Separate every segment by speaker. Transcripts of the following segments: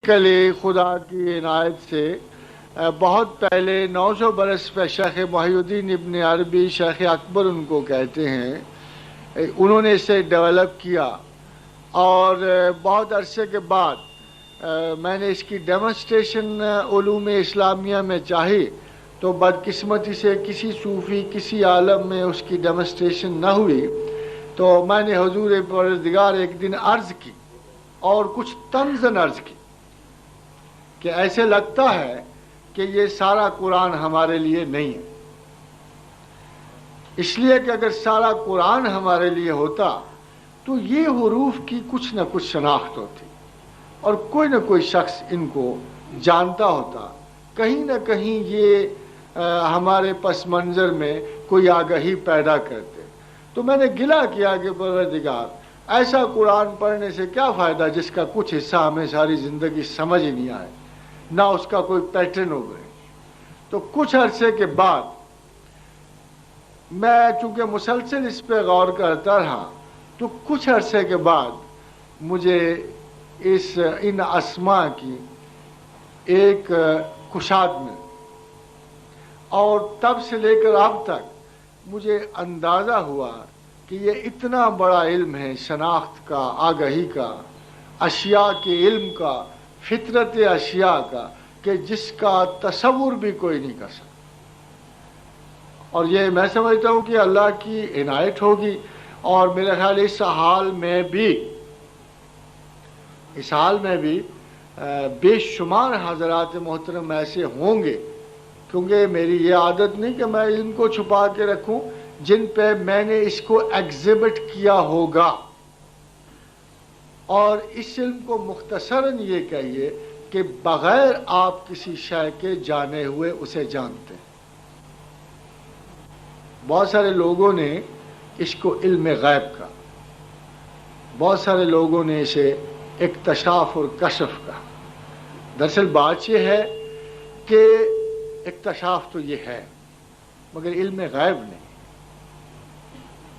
Speaker 1: کلی خدا کی عنایت سے بہت پہلے 900 برس پہ شیخ محی الدین ابن عربی شیخ اکبر ان کو کہتے ہیں، انہوں نے اسے ڈیولپ کیا اور بہت عرصے کے بعد میں نے اس کی ڈیمونسٹریشن علوم اسلامیہ میں چاہی تو بدقسمتی سے کسی صوفی کسی عالم میں اس کی ڈیمونسٹریشن نہ ہوئی، تو میں نے حضور پروردگار ایک دن عرض کی اور کچھ طنزاً عرض کی کہ ایسے لگتا ہے کہ یہ سارا قرآن ہمارے لیے نہیں ہے، اس لیے کہ اگر سارا قرآن ہمارے لیے ہوتا تو یہ حروف کی کچھ نہ کچھ شناخت ہوتی اور کوئی نہ کوئی شخص ان کو جانتا ہوتا، کہیں نہ کہیں یہ ہمارے پس منظر میں کوئی آگہی پیدا کرتے۔ تو میں نے گلہ کیا کہ پروردگار ایسا قرآن پڑھنے سے کیا فائدہ جس کا کچھ حصہ ہمیں ساری زندگی سمجھ ہی نہیں آئے، نہ اس کا کوئی پیٹرن ہو گئے۔ تو کچھ عرصے کے بعد میں چونکہ مسلسل اس پہ غور کرتا رہا تو کچھ عرصے کے بعد مجھے ان اسماء کی ایک کشاد ملی اور تب سے لے کر اب تک مجھے اندازہ ہوا کہ یہ اتنا بڑا علم ہے شناخت کا، آگہی کا، اشیاء کے علم کا، فطرت اشیاء کا، کہ جس کا تصور بھی کوئی نہیں کر سکتا۔ اور یہ میں سمجھتا ہوں کہ اللہ کی عنایت ہوگی، اور میرے خیال اس حال میں بھی بے شمار حضرات محترم ایسے ہوں گے، کیونکہ میری یہ عادت نہیں کہ میں علم کو چھپا کے رکھوں، جن پہ میں نے اس کو ایگزیبٹ کیا ہوگا، اور اس علم کو مختصراً یہ کہیے کہ بغیر آپ کسی شے کے جانے ہوئے اسے جانتے ہیں۔ بہت سارے لوگوں نے اس کو علم غیب کا، بہت سارے لوگوں نے اسے اکتشاف اور کشف کا۔ دراصل بات یہ ہے کہ اکتشاف تو یہ ہے مگر علم غیب نہیں۔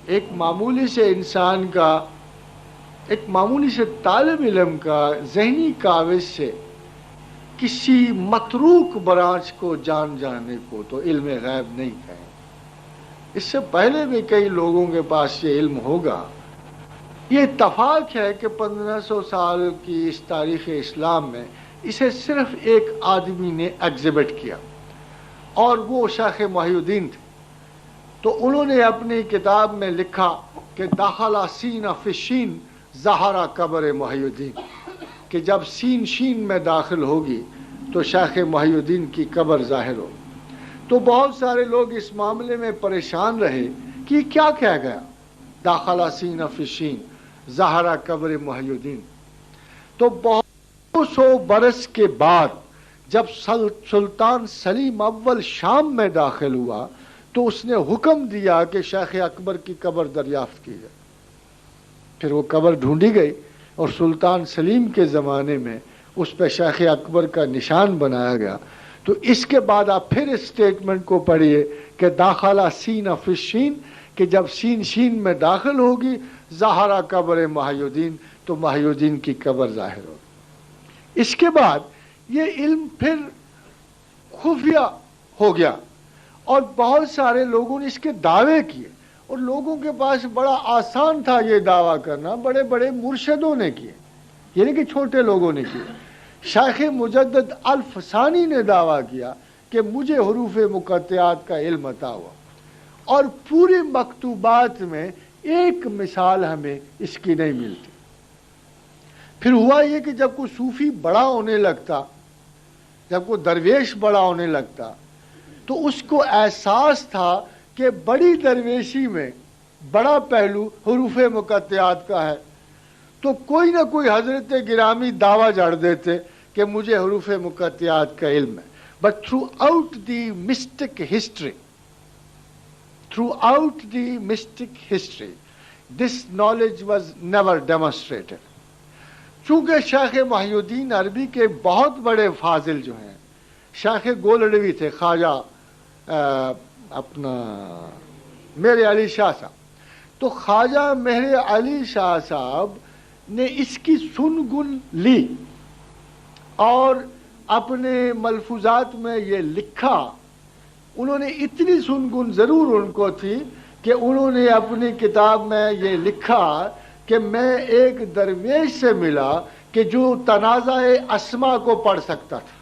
Speaker 1: ایک معمولی سے انسان کا، ایک معمولی سے طالب علم کا ذہنی کاوش سے کسی متروک برانچ کو جان جانے کو تو علم غیب نہیں کہیں۔ اس سے پہلے بھی کئی لوگوں کے پاس یہ علم ہوگا۔ یہ اتفاق ہے کہ 1500 سال کی اس تاریخ اسلام میں اسے صرف ایک آدمی نے ایگزیبٹ کیا، اور وہ شیخ محی الدین تھے۔ تو انہوں نے اپنی کتاب میں لکھا کہ دخل سین فی الشین ظہر قبر محی الدین، کہ جب سین شین میں داخل ہوگی تو شیخ محی الدین کی قبر ظاہر ہوگی۔ تو بہت سارے لوگ اس معاملے میں پریشان رہے کہ یہ کیا کہہ گیا، داخل سین فی الشین ظہر قبر محی الدین۔ تو بہت سو برس کے بعد جب سلطان سلیم اول شام میں داخل ہوا تو اس نے حکم دیا کہ شیخ اکبر کی قبر دریافت کی جائے۔ پھر وہ قبر ڈھونڈی گئی اور سلطان سلیم کے زمانے میں اس پہ شیخ اکبر کا نشان بنایا گیا۔ تو اس کے بعد آپ پھر اس سٹیٹمنٹ کو پڑھیے کہ داخلہ سین فی الشین، کہ جب سین شین میں داخل ہوگی ظہر قبر محی الدین، تو محی الدین کی قبر ظاہر ہوگی۔ اس کے بعد یہ علم پھر خفیہ ہو گیا اور بہت سارے لوگوں نے اس کے دعوے کیے، اور لوگوں کے پاس بڑا آسان تھا یہ دعویٰ کرنا، بڑے بڑے مرشدوں نے کیے، یہ نہیں کہ چھوٹے لوگوں نے کیے۔ شیخ مجدد الفسانی نے دعویٰ کیا کہ مجھے حروف مقطعات کا علم عطا ہوا، اور پوری مکتوبات میں ایک مثال ہمیں اس کی نہیں ملتی۔ پھر ہوا یہ کہ جب کوئی صوفی بڑا ہونے لگتا، جب کوئی درویش بڑا ہونے لگتا، تو اس کو احساس تھا کہ بڑی درویشی میں بڑا پہلو حروف مقطعات کا ہے، تو کوئی نہ کوئی حضرت گرامی دعویٰ جڑ دیتے کہ مجھے حروف مقطعات کا علم ہے۔ But through out the mystic history this knowledge was never demonstrated. چونکہ شیخ محی الدین عربی کے بہت بڑے فاضل جو ہیں شیخ گولڑوی تھے، خواجہ مہر علی شاہ صاحب، تو خواجہ مہر علی شاہ صاحب نے اس کی سن گن لی اور اپنے ملفوظات میں یہ لکھا. انہوں نے اتنی سنگن ضرور ان کو تھی کہ انہوں نے اپنی کتاب میں یہ لکھا کہ میں ایک درویش سے ملا کہ جو تنازع اسما کو پڑھ سکتا تھا.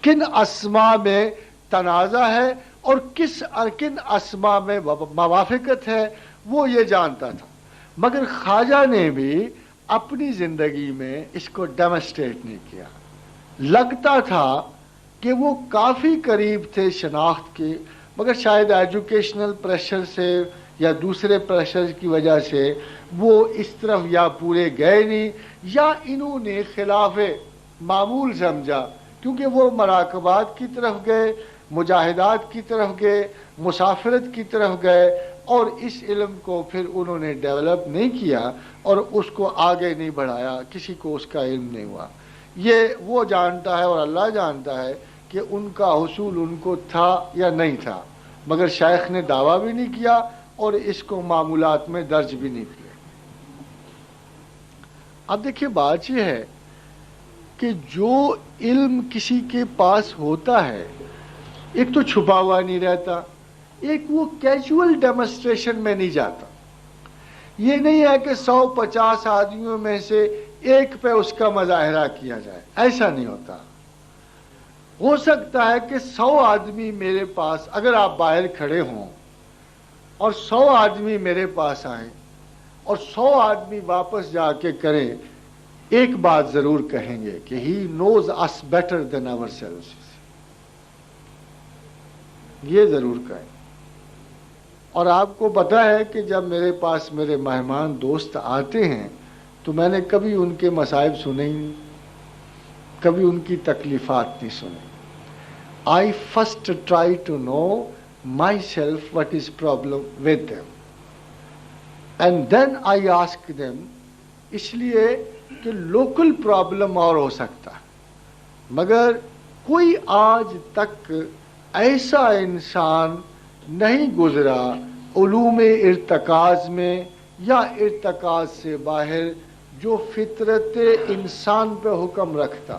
Speaker 1: کن اسما میں تنازع ہے اور کن اسما میں موافقت ہے وہ یہ جانتا تھا. مگر خواجہ نے بھی اپنی زندگی میں اس کو ڈیمونسٹریٹ نہیں کیا. لگتا تھا کہ وہ کافی قریب تھے شناخت کے، مگر شاید ایجوکیشنل پریشر سے یا دوسرے پریشر کی وجہ سے وہ اس طرف یا پورے گئے نہیں، یا انہوں نے خلاف معمول سمجھا، کیونکہ وہ مراقبات کی طرف گئے، مجاہدات کی طرف گئے، مسافرت کی طرف گئے، اور اس علم کو پھر انہوں نے ڈیولپ نہیں کیا اور اس کو آگے نہیں بڑھایا، کسی کو اس کا علم نہیں ہوا. یہ وہ جانتا ہے اور اللہ جانتا ہے کہ ان کا حصول ان کو تھا یا نہیں تھا، مگر شیخ نے دعویٰ بھی نہیں کیا اور اس کو معمولات میں درج بھی نہیں کیا. اب دیکھیے بات یہ ہے کہ جو علم کسی کے پاس ہوتا ہے ایک تو چھپا ہوا نہیں رہتا، ایک وہ کیجول ڈیمونسٹریشن میں نہیں جاتا. یہ نہیں ہے کہ 150 آدمیوں میں سے ایک پہ اس کا مظاہرہ کیا جائے، ایسا نہیں ہوتا. ہو سکتا ہے کہ 100 آدمی میرے پاس، اگر آپ باہر کھڑے ہوں اور 100 آدمی میرے پاس آئیں اور 100 آدمی واپس جا کے کریں، ایک بات ضرور کہیں گے کہ ہی نوز اس بیٹر دین آور سیلوز. یہ ضرور کہیں. اور آپ کو پتا ہے کہ جب میرے پاس میرے مہمان دوست آتے ہیں تو میں نے کبھی ان کے مصائب سنے ہی نہیں، کبھی ان کی تکلیفات نہیں سنی. I first try to know myself what is problem with them and then I ask them. اس لیے کہ لوکل پرابلم اور ہو سکتا ہے، مگر کوئی آج تک ایسا انسان نہیں گزرا علوم ارتکاز میں یا ارتکاز سے باہر جو فطرت انسان پہ حکم رکھتا.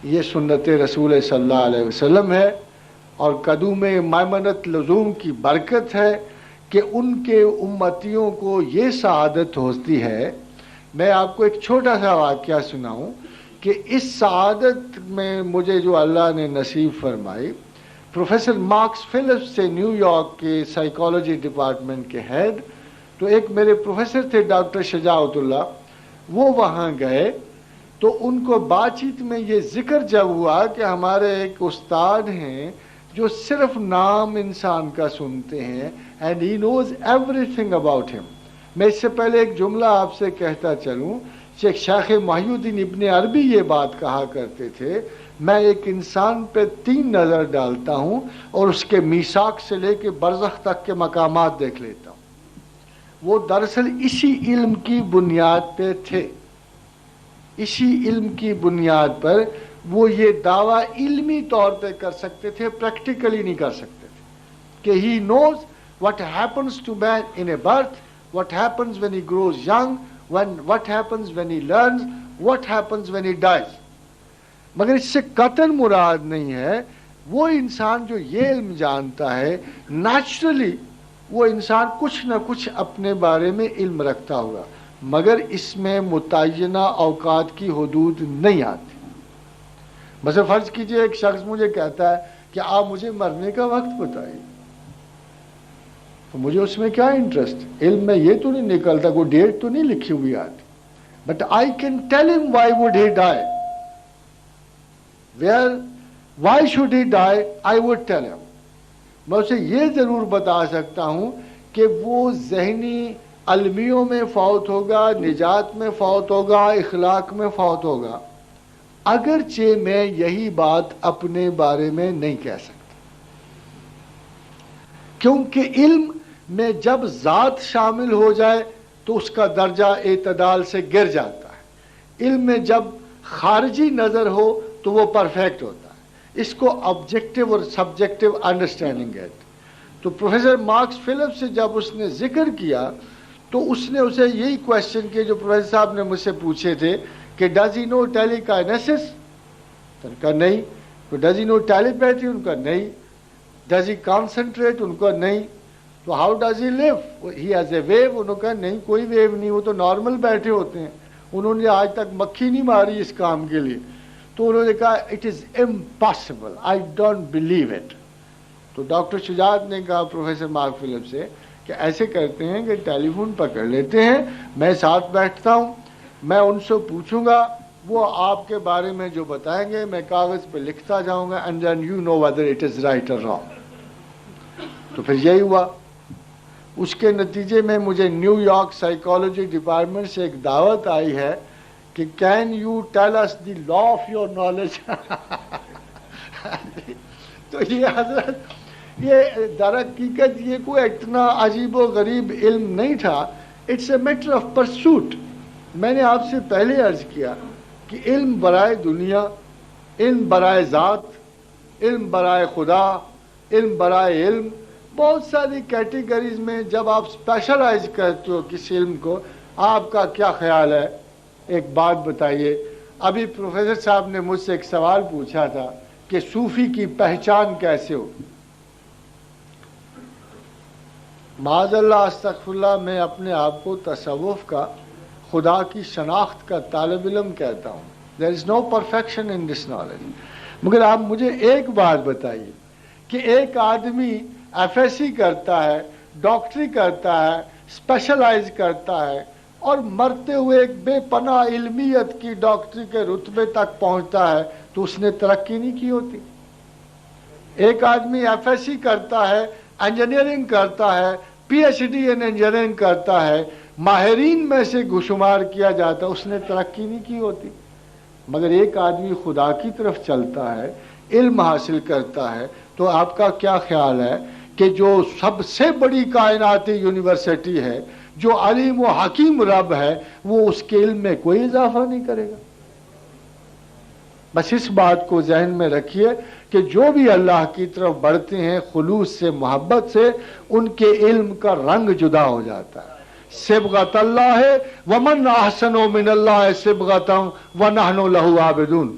Speaker 1: یہ سنت رسول صلی اللہ علیہ وسلم ہے اور قدوم میمنت لزوم کی برکت ہے کہ ان کے امتیوں کو یہ سعادت ہوتی ہے. میں آپ کو ایک چھوٹا سا واقعہ سناؤں کہ اس سعادت میں مجھے جو اللہ نے نصیب فرمائی. پروفیسر مارکس فلپس سے نیو یارک کے سائیکالوجی ڈپارٹمنٹ کے ہیڈ، تو ایک میرے پروفیسر تھے ڈاکٹر شجاعت اللہ، وہ وہاں گئے تو ان کو بات چیت میں یہ ذکر جب ہوا کہ ہمارے ایک استاد ہیں جو صرف نام انسان کا سنتے ہیں and he nose every thing about ہم. میں اس سے پہلے ایک جملہ آپ سے کہتا چلوں، شیخ محی الدین ابن عربی یہ بات کہا کرتے تھے، میں ایک انسان پہ 3 نظر ڈالتا ہوں اور اس کے میثاق سے لے کے برزخ تک کے مقامات دیکھ لیتا ہوں. وہ دراصل اسی علم کی بنیاد پہ تھے، اسی علم کی بنیاد پر وہ یہ دعویٰ علمی طور پہ کر سکتے تھے، پریکٹیکلی نہیں کر سکتے تھے کہ ہی نوز what happens to man in a birth, what happens when he grows young, what happens when he learns, what happens when he dies. مگر اس سے قطعاً مراد نہیں ہے وہ انسان جو یہ علم جانتا ہے نیچرلی وہ انسان کچھ نہ کچھ اپنے بارے میں علم رکھتا ہوگا، مگر اس میں متعینہ اوقات کی حدود نہیں آتی. مثلا فرض کیجئے ایک شخص مجھے کہتا ہے کہ آپ مجھے مرنے کا وقت بتائیے، تو مجھے اس میں کیا انٹرسٹ؟ علم میں یہ تو نہیں نکلتا، کوئی ڈیٹ تو نہیں لکھی ہوئی آتی، بٹ آئی کین ٹیل ہم Y would he dye, why should he dye, I would tell ہم. میں اسے یہ ضرور بتا سکتا ہوں کہ وہ ذہنی المیوں میں فوت ہوگا، نجات میں فوت ہوگا، اخلاق میں فوت ہوگا، اگرچہ میں یہی بات اپنے بارے میں نہیں کہہ سکتا، کیونکہ علم میں جب ذات شامل ہو جائے تو اس کا درجہ اعتدال سے گر جاتا ہے. علم میں جب خارجی نظر ہو تو وہ پرفیکٹ ہوتا ہے. اس کو آبجیکٹو اور سبجیکٹو انڈرسٹینڈنگ ہے. تو پروفیسر مارکس فلپس سے جب اس نے ذکر کیا تو اس نے اسے یہی کوشچن کیا جو پروفیسر صاحب نے مجھ سے پوچھے تھے کہ ڈز ہی نو ٹیلی کائنیسس؟ ان کا نہیں. ڈز ہی نو ٹیلی پیتھی؟ ان کا نہیں. Does he concentrate? ان کا نہیں. تو how does he live? He has a view? انہوں نے کہا نہیں کوئی ویو نہیں, وہ تو نارمل بیٹھے ہوتے ہیں, انہوں نے آج تک مکھی نہیں ماری اس کام کے لیے. تو انہوں نے کہا it is impossible, I don't believe it. تو ڈاکٹر شجاعت نے کہا پروفیسر مارک فلپ سے کہ ایسے کرتے ہیں کہ ٹیلی فون پکڑ لیتے ہیں, میں ساتھ بیٹھتا ہوں, میں ان سے پوچھوں گا, وہ آپ کے بارے میں جو بتائیں گے میں کاغذ پہ لکھتا جاؤں گا, and then you know whether it is right اور رانگ. تو پھر یہی ہوا. اس کے نتیجے میں مجھے نیو یارک سائیکالوجی ڈپارٹمنٹ سے ایک دعوت آئی ہے کہ can you tell us the law of your knowledge. تو یہ حضرت, یہ در حقیقت یہ کوئی اتنا عجیب و غریب علم نہیں تھا, it's a matter of pursuit. میں نے آپ سے پہلے عرض کیا کہ علم برائے دنیا, علم برائے ذات, علم برائے خدا, علم برائے علم, بہت ساری کیٹیگریز میں جب آپ اسپیشلائز کرتے ہو کسی علم کو, آپ کا کیا خیال ہے؟ ایک بات بتائیے. ابھی پروفیسر صاحب نے مجھ سے ایک سوال پوچھا تھا کہ صوفی کی پہچان کیسے ہو. معاذ اللہ استغفر اللہ, میں اپنے آپ کو تصوف کا, خدا کی شناخت کا طالب علم کہتا ہوں. دیر از نو پرفیکشن ان دس نالج. مگر آپ مجھے ایک بات بتائیے کہ ایک آدمی ایف ایس سی کرتا ہے, ڈاکٹری کرتا ہے, اسپیشلائز کرتا ہے, اور مرتے ہوئے ایک بے پناہ علمیت کی ڈاکٹری کے رتبے تک پہنچتا ہے, تو اس نے ترقی نہیں کی ہوتی. ایک آدمی ایف ایس سی کرتا ہے, انجینئرنگ کرتا ہے, پی ایچ ڈی ان انجینئرنگ کرتا ہے, ماہرین میں سے شمار کیا جاتا ہے, اس نے ترقی نہیں کی ہوتی. مگر ایک آدمی خدا کی طرف چلتا ہے, علم حاصل کرتا ہے, تو آپ کا کیا خیال ہے کہ جو سب سے بڑی کائناتی یونیورسٹی ہے, جو علیم و حکیم رب ہے, وہ اس کے علم میں کوئی اضافہ نہیں کرے گا؟ بس اس بات کو ذہن میں رکھیے کہ جو بھی اللہ کی طرف بڑھتے ہیں خلوص سے, محبت سے, ان کے علم کا رنگ جدا ہو جاتا ہے. صبغۃ اللہ ومن احسن من اللہ صبغۃ ونحن لہ عابدون.